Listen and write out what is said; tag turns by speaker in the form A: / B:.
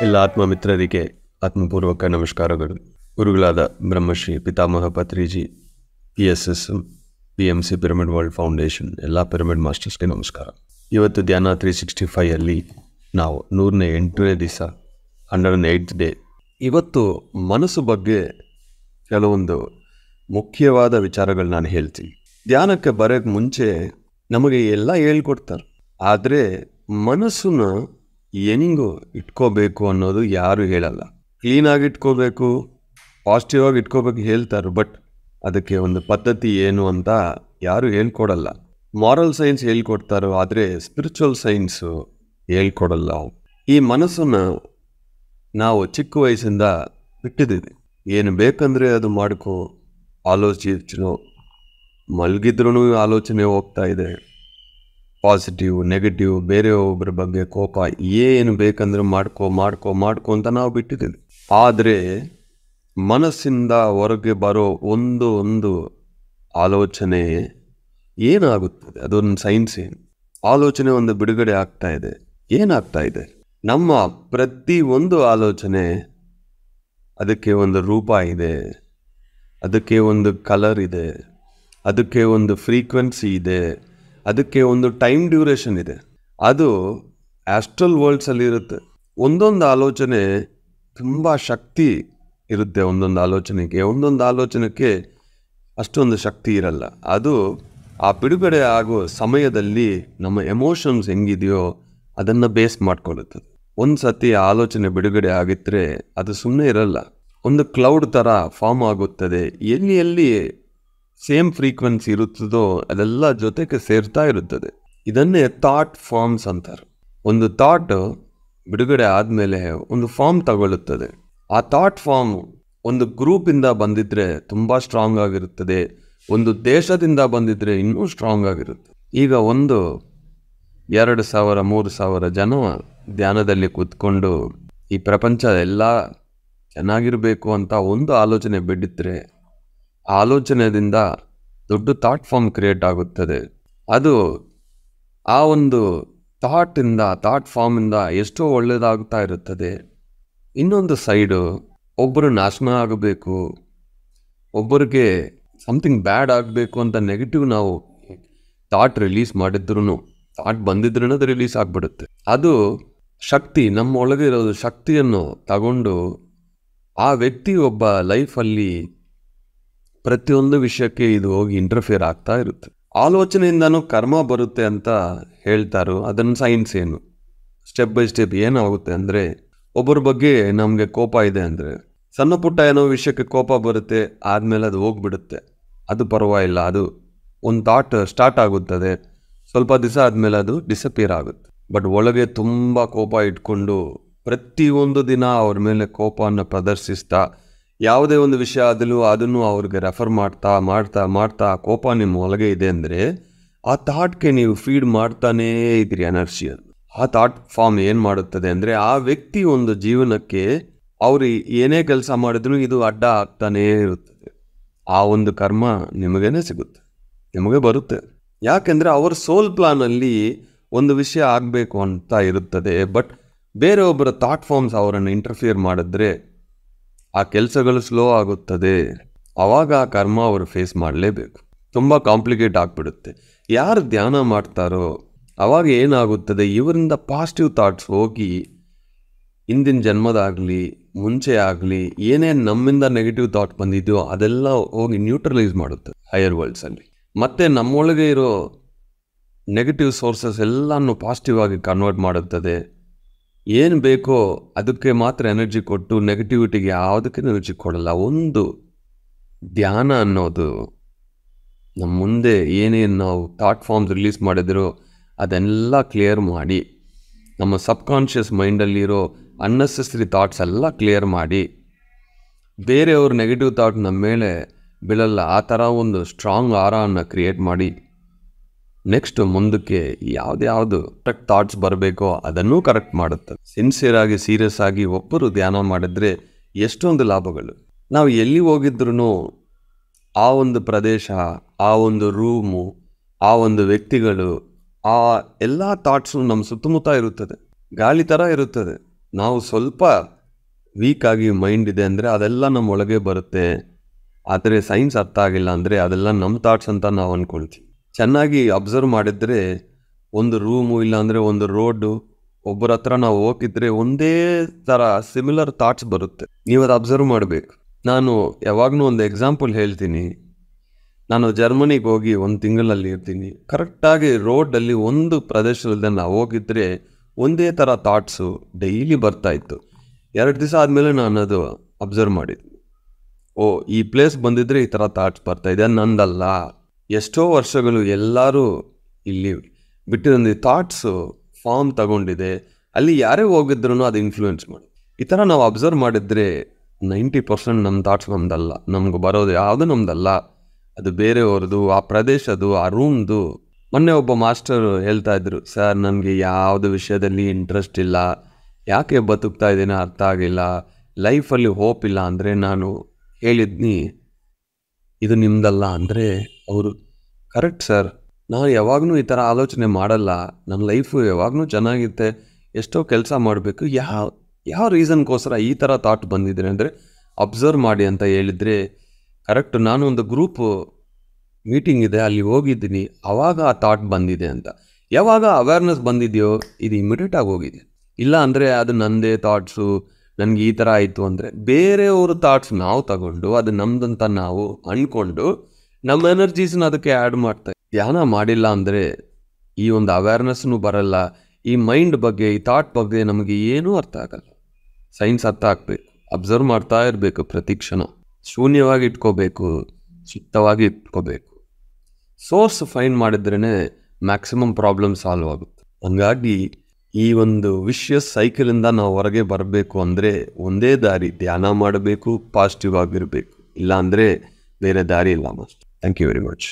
A: ಎಲ್ಲ ಆತ್ಮಮಿತ್ರರಿಗೆ ಆತ್ಮಪೂರ್ವಕ ನಮಸ್ಕಾರಗಳು. ಗುರುಗಳಾದ ಬ್ರಹ್ಮಶ್ರೀ ಪಿತಾಮಹ Patriji, PSS, PMC pyramid world foundation, ಎಲ್ಲ ಪಿರಮಿಡ್ ಮಾಸ್ಟರ್ಸ್ಗೆ ನಮಸ್ಕಾರ. ಇವತ್ತು ಧ್ಯಾನ 365 ನಾವು 108ನೇ ದಿವಸ, 108th ಡೇ. ಇವತ್ತು ಮನಸ್ಸು ಬಗ್ಗೆ ಕೆಲವೊಂದು ಮುಖ್ಯವಾದ ವಿಚಾರಗಳು ನಾನು ಹೇಳ್ತೀನಿ. ಧ್ಯಾನಕ್ಕೆ ಬರೋಕ್ಕೆ ಮುಂಚೆ ನಮಗೆ ಎಲ್ಲ ಹೇಳ್ಕೊಡ್ತಾರೆ, ಆದರೆ ಮನಸ್ಸನ್ನ ಹೆಂಗು ಇಟ್ಕೋಬೇಕು ಅನ್ನೋದು ಯಾರು ಹೇಳಲ್ಲ. ಕ್ಲೀನಾಗಿ ಇಟ್ಕೋಬೇಕು, ಪಾಸಿಟಿವ್ ಆಗಿ ಇಟ್ಕೋಬೇಕು ಹೇಳ್ತಾರೆ, ಬಟ್ ಅದಕ್ಕೆ ಒಂದು ಪದ್ಧತಿ ಏನು ಅಂತ ಯಾರು ಹೇಳ್ಕೊಡಲ್ಲ. ಮಾರಲ್ ಸೈನ್ಸ್ ಹೇಳ್ಕೊಡ್ತಾರೋ, ಆದರೆ ಸ್ಪಿರಿಚುವಲ್ ಸೈನ್ಸು ಹೇಳ್ಕೊಡಲ್ಲ. ಈ ಮನಸ್ಸನ್ನು ನಾವು ಚಿಕ್ಕ ವಯಸ್ಸಿಂದ ಬಿಟ್ಟಿದ್ದೀವಿ. ಏನು ಬೇಕಂದರೆ ಅದು ಮಾಡ್ಕೋ, ಆಲೋಚನೆ ಮಲಗಿದ್ರೂ ಆಲೋಚನೆ ಹೋಗ್ತಾ ಇದೆ, ಪಾಸಿಟಿವ್ ನೆಗೆಟಿವ್, ಬೇರೆಯೊಬ್ಬರ ಬಗ್ಗೆ ಕೋಪ, ಏನು ಬೇಕಂದ್ರೆ ಮಾಡ್ಕೋ ಅಂತ ನಾವು ಬಿಟ್ಟಿದ್ದೀವಿ. ಆದರೆ ಮನಸ್ಸಿಂದ ಹೊರಗೆ ಬರೋ ಒಂದು ಆಲೋಚನೆ ಏನಾಗುತ್ತದೆ, ಅದೊಂದು ಸೈನ್ಸ್. ಏನು ಆಲೋಚನೆ ಒಂದು ಬಿಡುಗಡೆ ಆಗ್ತಾ ಇದೆ, ಏನಾಗ್ತಾ ಇದೆ, ನಮ್ಮ ಪ್ರತಿಯೊಂದು ಆಲೋಚನೆ ಅದಕ್ಕೆ ಒಂದು ರೂಪ ಇದೆ, ಅದಕ್ಕೆ ಒಂದು ಕಲರ್ ಇದೆ, ಅದಕ್ಕೆ ಒಂದು ಫ್ರೀಕ್ವೆನ್ಸಿ ಇದೆ, ಅದಕ್ಕೆ ಒಂದು ಟೈಮ್ ಡ್ಯೂರೇಷನ್ ಇದೆ. ಅದು ಆಸ್ಟ್ರಲ್ ವರ್ಲ್ಡ್ಸಲ್ಲಿ ಇರುತ್ತೆ. ಒಂದೊಂದು ಆಲೋಚನೆ ತುಂಬ ಶಕ್ತಿ ಇರುತ್ತೆ. ಒಂದೊಂದು ಆಲೋಚನೆಗೆ ಅಷ್ಟೊಂದು ಶಕ್ತಿ ಇರಲ್ಲ. ಅದು ಆ ಬಿಡುಗಡೆ ಆಗೋ ಸಮಯದಲ್ಲಿ ನಮ್ಮ ಎಮೋಷನ್ಸ್ ಹೆಂಗಿದೆಯೋ ಅದನ್ನು ಬೇಸ್ ಮಾಡ್ಕೊಳ್ಳುತ್ತದೆ. ಒಂದು ಸತಿ ಆಲೋಚನೆ ಬಿಡುಗಡೆ ಆಗಿದ್ರೆ ಅದು ಸುಮ್ಮನೆ ಇರಲ್ಲ, ಒಂದು ಕ್ಲೌಡ್ ಥರ ಫಾರ್ಮ್ ಆಗುತ್ತದೆ. ಎಲ್ಲಿ ಸೇಮ್ ಫ್ರೀಕ್ವೆನ್ಸಿ ಇರುತ್ತದೋ ಅದೆಲ್ಲ ಜೊತೆಗೆ ಸೇರ್ತಾ ಇರುತ್ತದೆ. ಇದನ್ನೇ ಥಾಟ್ ಫಾರ್ಮ್ಸ್ ಅಂತಾರೆ. ಒಂದು ಥಾಟ್ ಬಿಡುಗಡೆ ಆದಮೇಲೆ ಒಂದು ಫಾರ್ಮ್ ತಗೊಳ್ಳುತ್ತದೆ. ಆ ಥಾಟ್ ಫಾರ್ಮ್ ಒಂದು ಗ್ರೂಪಿಂದ ಬಂದಿದ್ರೆ ತುಂಬ ಸ್ಟ್ರಾಂಗ್ ಆಗಿರುತ್ತದೆ, ಒಂದು ದೇಶದಿಂದ ಬಂದಿದ್ರೆ ಇನ್ನೂ ಸ್ಟ್ರಾಂಗ್ ಆಗಿರುತ್ತೆ. ಈಗ 2,000 3,000 ಜನ ಧ್ಯಾನದಲ್ಲಿ ಕೂತ್ಕೊಂಡು ಈ ಪ್ರಪಂಚ ಎಲ್ಲ ಚೆನ್ನಾಗಿರಬೇಕು ಅಂತ ಒಂದು ಆಲೋಚನೆ ಬಿಟ್ಟಿದ್ರೆ, ಆ ಆಲೋಚನೆಯಿಂದ ದೊಡ್ಡ ಥಾಟ್ ಫಾರ್ಮ್ ಕ್ರಿಯೇಟ್ ಆಗುತ್ತದೆ. ಅದು ಆ ಒಂದು ಥಾಟ್ ಫಾರ್ಮಿಂದ ಎಷ್ಟೋ ಒಳ್ಳೆಯದಾಗ್ತಾ ಇರುತ್ತದೆ. ಇನ್ನೊಂದು ಸೈಡು ಒಬ್ಬರು ನಾಶನ ಆಗಬೇಕು, ಒಬ್ಬರಿಗೆ ಸಮಥಿಂಗ್ ಬ್ಯಾಡ್ ಆಗಬೇಕು ಅಂತ ನೆಗೆಟಿವ್ ನಾವು ಥಾಟ್ ರಿಲೀಸ್ ಮಾಡಿದ್ರೂ, ಥಾಟ್ ಬಂದಿದ್ರೂ ಅದು ರಿಲೀಸ್ ಆಗಿಬಿಡುತ್ತೆ. ಅದು ಶಕ್ತಿ, ನಮ್ಮ ಒಳಗೆ ಇರೋದು ಶಕ್ತಿಯನ್ನು ತಗೊಂಡು ಆ ವ್ಯಕ್ತಿ ಒಬ್ಬ ಲೈಫಲ್ಲಿ ಪ್ರತಿಯೊಂದು ವಿಷಯಕ್ಕೆ ಇದು ಹೋಗಿ ಇಂಟರ್ಫಿಯರ್ ಆಗ್ತಾ ಇರುತ್ತೆ. ಆಲೋಚನೆಯಿಂದನೂ ಕರ್ಮ ಬರುತ್ತೆ ಅಂತ ಹೇಳ್ತಾರೋ, ಅದನ್ನು ಸೈನ್ಸ್ ಏನು ಸ್ಟೆಪ್ ಬೈ ಸ್ಟೆಪ್ ಏನಾಗುತ್ತೆ ಅಂದರೆ, ಒಬ್ಬರ ಬಗ್ಗೆ ನಮಗೆ ಕೋಪ ಇದೆ ಅಂದರೆ, ಸಣ್ಣ ಪುಟ್ಟ ಏನೋ ವಿಷಯಕ್ಕೆ ಕೋಪ ಬರುತ್ತೆ, ಆದಮೇಲೆ ಅದು ಹೋಗ್ಬಿಡುತ್ತೆ, ಅದು ಪರವಾಗಿಲ್ಲ. ಅದು ಒಂದು ಥಾಟ್ ಸ್ಟಾರ್ಟ್ ಆಗುತ್ತದೆ, ಸ್ವಲ್ಪ ದಿವಸ ಆದಮೇಲೆ ಅದು ಡಿಸಪಿಯರ್ ಆಗುತ್ತೆ. ಬಟ್ ಒಳಗೆ ತುಂಬ ಕೋಪ ಇಟ್ಕೊಂಡು ಪ್ರತಿಯೊಂದು ದಿನ ಅವ್ರ ಮೇಲೆ ಕೋಪವನ್ನು ಪ್ರದರ್ಶಿಸ್ತಾ, ಯಾವುದೇ ಒಂದು ವಿಷಯ ಆದಲೂ ಅದನ್ನು ಅವ್ರಿಗೆ ರೆಫರ್ ಮಾಡ್ತಾ ಕೋಪ ನಿಮ್ಮ ಒಳಗೆ ಇದೆ ಅಂದರೆ, ಆ ಥಾಟ್ಗೆ ನೀವು ಫೀಡ್ ಮಾಡ್ತಾನೇ ಇದ್ರಿ ಎನರ್ಜಿಯನ್ನು. ಆ ಥಾಟ್ ಫಾರ್ಮ್ ಏನು ಮಾಡುತ್ತದೆ ಅಂದರೆ, ಆ ವ್ಯಕ್ತಿ ಒಂದು ಜೀವನಕ್ಕೆ ಅವರು ಏನೇ ಕೆಲಸ ಮಾಡಿದ್ರು ಇದು ಅಡ್ಡ ಆಗ್ತಾನೇ ಇರುತ್ತದೆ. ಆ ಒಂದು ಕರ್ಮ ನಿಮಗೇನೆ ಸಿಗುತ್ತೆ, ನಿಮಗೆ ಬರುತ್ತೆ. ಯಾಕೆಂದರೆ ಅವರ ಸೋಲ್ ಪ್ಲಾನಲ್ಲಿ ಒಂದು ವಿಷಯ ಆಗಬೇಕು ಅಂತ ಇರುತ್ತದೆ. ಬಟ್ ಬೇರೆಯೊಬ್ಬರ ಥಾಟ್ ಫಾರ್ಮ್ಸ್ ಅವರನ್ನು ಇಂಟರ್ಫಿಯರ್ ಮಾಡಿದ್ರೆ ಆ ಕೆಲಸಗಳು ಸ್ಲೋ ಆಗುತ್ತದೆ. ಆವಾಗ ಆ ಕರ್ಮ ಅವರು ಫೇಸ್ ಮಾಡಲೇಬೇಕು. ತುಂಬ ಕಾಂಪ್ಲಿಕೇಟ್ ಆಗಿಬಿಡುತ್ತೆ. ಯಾರು ಧ್ಯಾನ ಮಾಡ್ತಾರೋ ಆವಾಗ ಏನಾಗುತ್ತದೆ, ಇವರಿಂದ ಪಾಸಿಟಿವ್ ಥಾಟ್ಸ್ ಹೋಗಿ ಹಿಂದಿನ ಜನ್ಮದಾಗಲಿ ಮುಂಚೆ ಆಗಲಿ ಏನೇನು ನಮ್ಮಿಂದ ನೆಗೆಟಿವ್ ಥಾಟ್ ಬಂದಿದೆಯೋ ಅದೆಲ್ಲ ಹೋಗಿ ನ್ಯೂಟ್ರಲೈಸ್ ಮಾಡುತ್ತೆ ಹೈಯರ್ ವರ್ಲ್ಡ್ಸಲ್ಲಿ. ಮತ್ತು ನಮ್ಮೊಳಗೆ ಇರೋ ನೆಗೆಟಿವ್ ಸೋರ್ಸಸ್ ಎಲ್ಲನೂ ಪಾಸಿಟಿವ್ ಆಗಿ ಕನ್ವರ್ಟ್ ಮಾಡುತ್ತದೆ. ಏನು ಬೇಕೋ ಅದಕ್ಕೆ ಮಾತ್ರ ಎನರ್ಜಿ ಕೊಟ್ಟು ನೆಗೆಟಿವಿಟಿಗೆ ಯಾವುದಕ್ಕೆ ಎನರ್ಜಿ ಕೊಡಲ್ಲ. ಒಂದು ಧ್ಯಾನ ಅನ್ನೋದು ನಮ್ಮ ಮುಂದೆ ಏನೇನು ನಾವು ಥಾಟ್ ಫಾರ್ಮ್ಸ್ ರಿಲೀಸ್ ಮಾಡಿದ್ರು ಅದೆಲ್ಲ ಕ್ಲಿಯರ್ ಮಾಡಿ, ನಮ್ಮ ಸಬ್ಕಾನ್ಷಿಯಸ್ ಮೈಂಡಲ್ಲಿರೋ ಅನ್ನೆಸೆಸರಿ ಥಾಟ್ಸ್ ಎಲ್ಲ ಕ್ಲಿಯರ್ ಮಾಡಿ, ಬೇರೆಯವ್ರ ನೆಗೆಟಿವ್ ಥಾಟ್ ನಮ್ಮ ಮೇಲೆ ಬೀಳಲ್ಲ ಆ ಥರ ಒಂದು ಸ್ಟ್ರಾಂಗ್ ಆರಾನ ಕ್ರಿಯೇಟ್ ಮಾಡಿ, ನೆಕ್ಸ್ಟ್ ಮುಂದಕ್ಕೆ ಯಾವ್ದು ಕರೆಕ್ಟ್ ಥಾಟ್ಸ್ ಬರಬೇಕೋ ಅದನ್ನೂ ಕರೆಕ್ಟ್ ಮಾಡುತ್ತೆ. ಸಿನ್ಸಿಯರ್ ಆಗಿ ಸೀರಿಯಸ್ ಆಗಿ ಒಬ್ಬರು ಧ್ಯಾನ ಮಾಡಿದ್ರೆ ಎಷ್ಟೊಂದು ಲಾಭಗಳು. ನಾವು ಎಲ್ಲಿ ಹೋಗಿದ್ರೂ ಆ ಒಂದು ಪ್ರದೇಶ, ಆ ಒಂದು ರೂಮು, ಆ ಒಂದು ವ್ಯಕ್ತಿಗಳು, ಆ ಎಲ್ಲ ಥಾಟ್ಸು ನಮ್ಮ ಸುತ್ತಮುತ್ತ ಇರುತ್ತದೆ, ಗಾಳಿ ಥರ ಇರುತ್ತದೆ. ನಾವು ಸ್ವಲ್ಪ ವೀಕ್ ಆಗಿ ಮೈಂಡ್ ಇದೆ ಅಂದರೆ ಅದೆಲ್ಲ ನಮ್ಮ ಒಳಗೆ ಬರುತ್ತೆ. ಆದರೆ ಸೈನ್ಸ್ ಅರ್ಥ ಆಗಿಲ್ಲ ಅಂದರೆ ಅದೆಲ್ಲ ನಮ್ಮ ಥಾಟ್ಸ್ ಅಂತ ನಾವು ಅಂದ್ಕೊಳ್ತೀವಿ. ಚೆನ್ನಾಗಿ ಅಬ್ಸರ್ವ್ ಮಾಡಿದರೆ ಒಂದು ರೂಮು ಇಲ್ಲಾಂದರೆ ಒಂದು ರೋಡು, ಒಬ್ಬರ ಹತ್ರ ನಾವು ಹೋಗಿದ್ರೆ ಒಂದೇ ಥರ ಸಿಮಿಲರ್ ಥಾಟ್ಸ್ ಬರುತ್ತೆ. ನೀವು ಅದು ಅಬ್ಸರ್ವ್ ಮಾಡಬೇಕು. ನಾನು ಯಾವಾಗಲೂ ಒಂದು ಎಕ್ಸಾಂಪಲ್ ಹೇಳ್ತೀನಿ. ನಾನು ಜರ್ಮನಿಗೆ ಹೋಗಿ 1 ತಿಂಗಳಲ್ಲಿ ಇರ್ತೀನಿ. ಕರೆಕ್ಟಾಗಿ ರೋಡಲ್ಲಿ ಒಂದು ಪ್ರದೇಶದಲ್ಲಿ ನಾವು ಹೋಗಿದ್ರೆ ಒಂದೇ ಥರ ಥಾಟ್ಸು ಡೈಲಿ ಬರ್ತಾಯಿತ್ತು. 2 ದಿವಸ ಆದಮೇಲೆ ನಾನು ಅದು ಅಬ್ಸರ್ವ್ ಮಾಡಿದ್ವಿ. ಓ, ಈ ಪ್ಲೇಸ್ ಬಂದಿದ್ರೆ ಈ ಥರ ಥಾಟ್ಸ್ ಬರ್ತಾಯಿದೆ, ನಂದಲ್ಲ. ಎಷ್ಟೋ ವರ್ಷಗಳು ಎಲ್ಲರೂ ಇಲ್ಲಿ ಬಿಟ್ಟಿರೋ ಥಾಟ್ಸು ಫಾರ್ಮ್ ತಗೊಂಡಿದೆ. ಅಲ್ಲಿ ಯಾರೇ ಹೋಗಿದ್ರು ಅದು ಇನ್ಫ್ಲೂಯೆನ್ಸ್ ಮಾಡಿ. ಈ ಥರ ನಾವು ಅಬ್ಸರ್ವ್ ಮಾಡಿದರೆ 90% ನಮ್ಮ ಥಾಟ್ಸ್ ನಮ್ದಲ್ಲ. ನಮ್ಗೆ ಬರೋದು ಯಾವುದು ನಮ್ದಲ್ಲ, ಅದು ಬೇರೆಯವ್ರದ್ದು, ಆ ಪ್ರದೇಶದ್ದು, ಆ ರೂಮ್ದು. ಮೊನ್ನೆ ಒಬ್ಬ ಮಾಸ್ಟರ್ ಹೇಳ್ತಾ ಇದ್ರು, ಸರ್ ನನಗೆ ಯಾವುದು ವಿಷಯದಲ್ಲಿ ಇಂಟ್ರೆಸ್ಟ್ ಇಲ್ಲ, ಯಾಕೆ ಬದುಕ್ತಾ ಇದ್ದೇನೆ ಅರ್ಥ ಆಗಿಲ್ಲ, ಲೈಫಲ್ಲಿ ಹೋಪ್ ಇಲ್ಲ ಅಂದರೆ ನಾನು ಹೇಳಿದ್ನಿ ಇದು ನಿಮ್ದಲ್ಲ ಅಂದರೆ ಅವರು ಕರೆಕ್ಟ್ ಸರ್, ನಾನು ಯಾವಾಗಲೂ ಈ ಥರ ಆಲೋಚನೆ ಮಾಡಲ್ಲ, ನನ್ನ ಲೈಫು ಯಾವಾಗಲೂ ಚೆನ್ನಾಗಿರುತ್ತೆ, ಎಷ್ಟೋ ಕೆಲಸ ಮಾಡಬೇಕು, ಯಾವ ರೀಸನ್ಗೋಸ್ಕರ ಈ ಥರ ಥಾಟ್ ಬಂದಿದ್ದೀನಿ ಅಂದರೆ ಅಬ್ಸರ್ವ್ ಮಾಡಿ ಅಂತ ಹೇಳಿದರೆ ಕರೆಕ್ಟ್. ನಾನು ಒಂದು ಗ್ರೂಪು ಮೀಟಿಂಗ್ ಇದೆ, ಅಲ್ಲಿ ಹೋಗಿದ್ದೀನಿ, ಆವಾಗ ಆ ಥಾಟ್ ಬಂದಿದೆ ಅಂತ. ಯಾವಾಗ ಅವೇರ್ನೆಸ್ ಬಂದಿದೆಯೋ ಇದು ಇಮಿಡಿಯೇಟಾಗಿ ಹೋಗಿದೆ. ಇಲ್ಲ ಅಂದರೆ ಅದು ನನ್ನದೇ ಥಾಟ್ಸು, ನನಗೆ ಈ ಥರ ಆಯಿತು ಅಂದರೆ ಬೇರೆಯವ್ರ ಥಾಟ್ಸ್ ನಾವು ತಗೊಂಡು ಅದು ನಮ್ಮದಂತ ನಾವು ಅಂದ್ಕೊಂಡು ನಮ್ಮ ಎನರ್ಜೀಸ್ನ ಅದಕ್ಕೆ ಆ್ಯಡ್ ಮಾಡ್ತಾ. ಧ್ಯಾನ ಮಾಡಿಲ್ಲ ಅಂದರೆ ಈ ಒಂದು ಅವೇರ್ನೆಸ್ನೂ ಬರಲ್ಲ. ಈ ಮೈಂಡ್ ಬಗ್ಗೆ, ಈ ಥಾಟ್ ಬಗ್ಗೆ ನಮಗೆ ಏನೂ ಅರ್ಥ ಆಗಲ್ಲ. ಸೈನ್ಸ್ ಅರ್ಥ ಆಗಬೇಕು, ಅಬ್ಸರ್ವ್ ಮಾಡ್ತಾ ಇರಬೇಕು, ಪ್ರತಿ ಕ್ಷಣ ಶೂನ್ಯವಾಗಿ ಇಟ್ಕೋಬೇಕು, ಸುತ್ತವಾಗಿ ಇಟ್ಕೋಬೇಕು. ಸೋರ್ಸ್ ಫೈಂಡ್ ಮಾಡಿದ್ರೇ ಮ್ಯಾಕ್ಸಿಮಮ್ ಪ್ರಾಬ್ಲಮ್ ಸಾಲ್ವ್ ಆಗುತ್ತೆ. ಹಂಗಾಗಿ ಈ ಒಂದು ವಿಷಯಸ್ ಸೈಕಲಿಂದ ನಾವು ಹೊರಗೆ ಬರಬೇಕು ಅಂದರೆ ಒಂದೇ ದಾರಿ, ಧ್ಯಾನ ಮಾಡಬೇಕು, ಪಾಸಿಟಿವ್ ಆಗಿರಬೇಕು. ಇಲ್ಲ ಅಂದರೆ ಬೇರೆ ದಾರಿ ಇಲ್ಲ. Must. Thank you very much.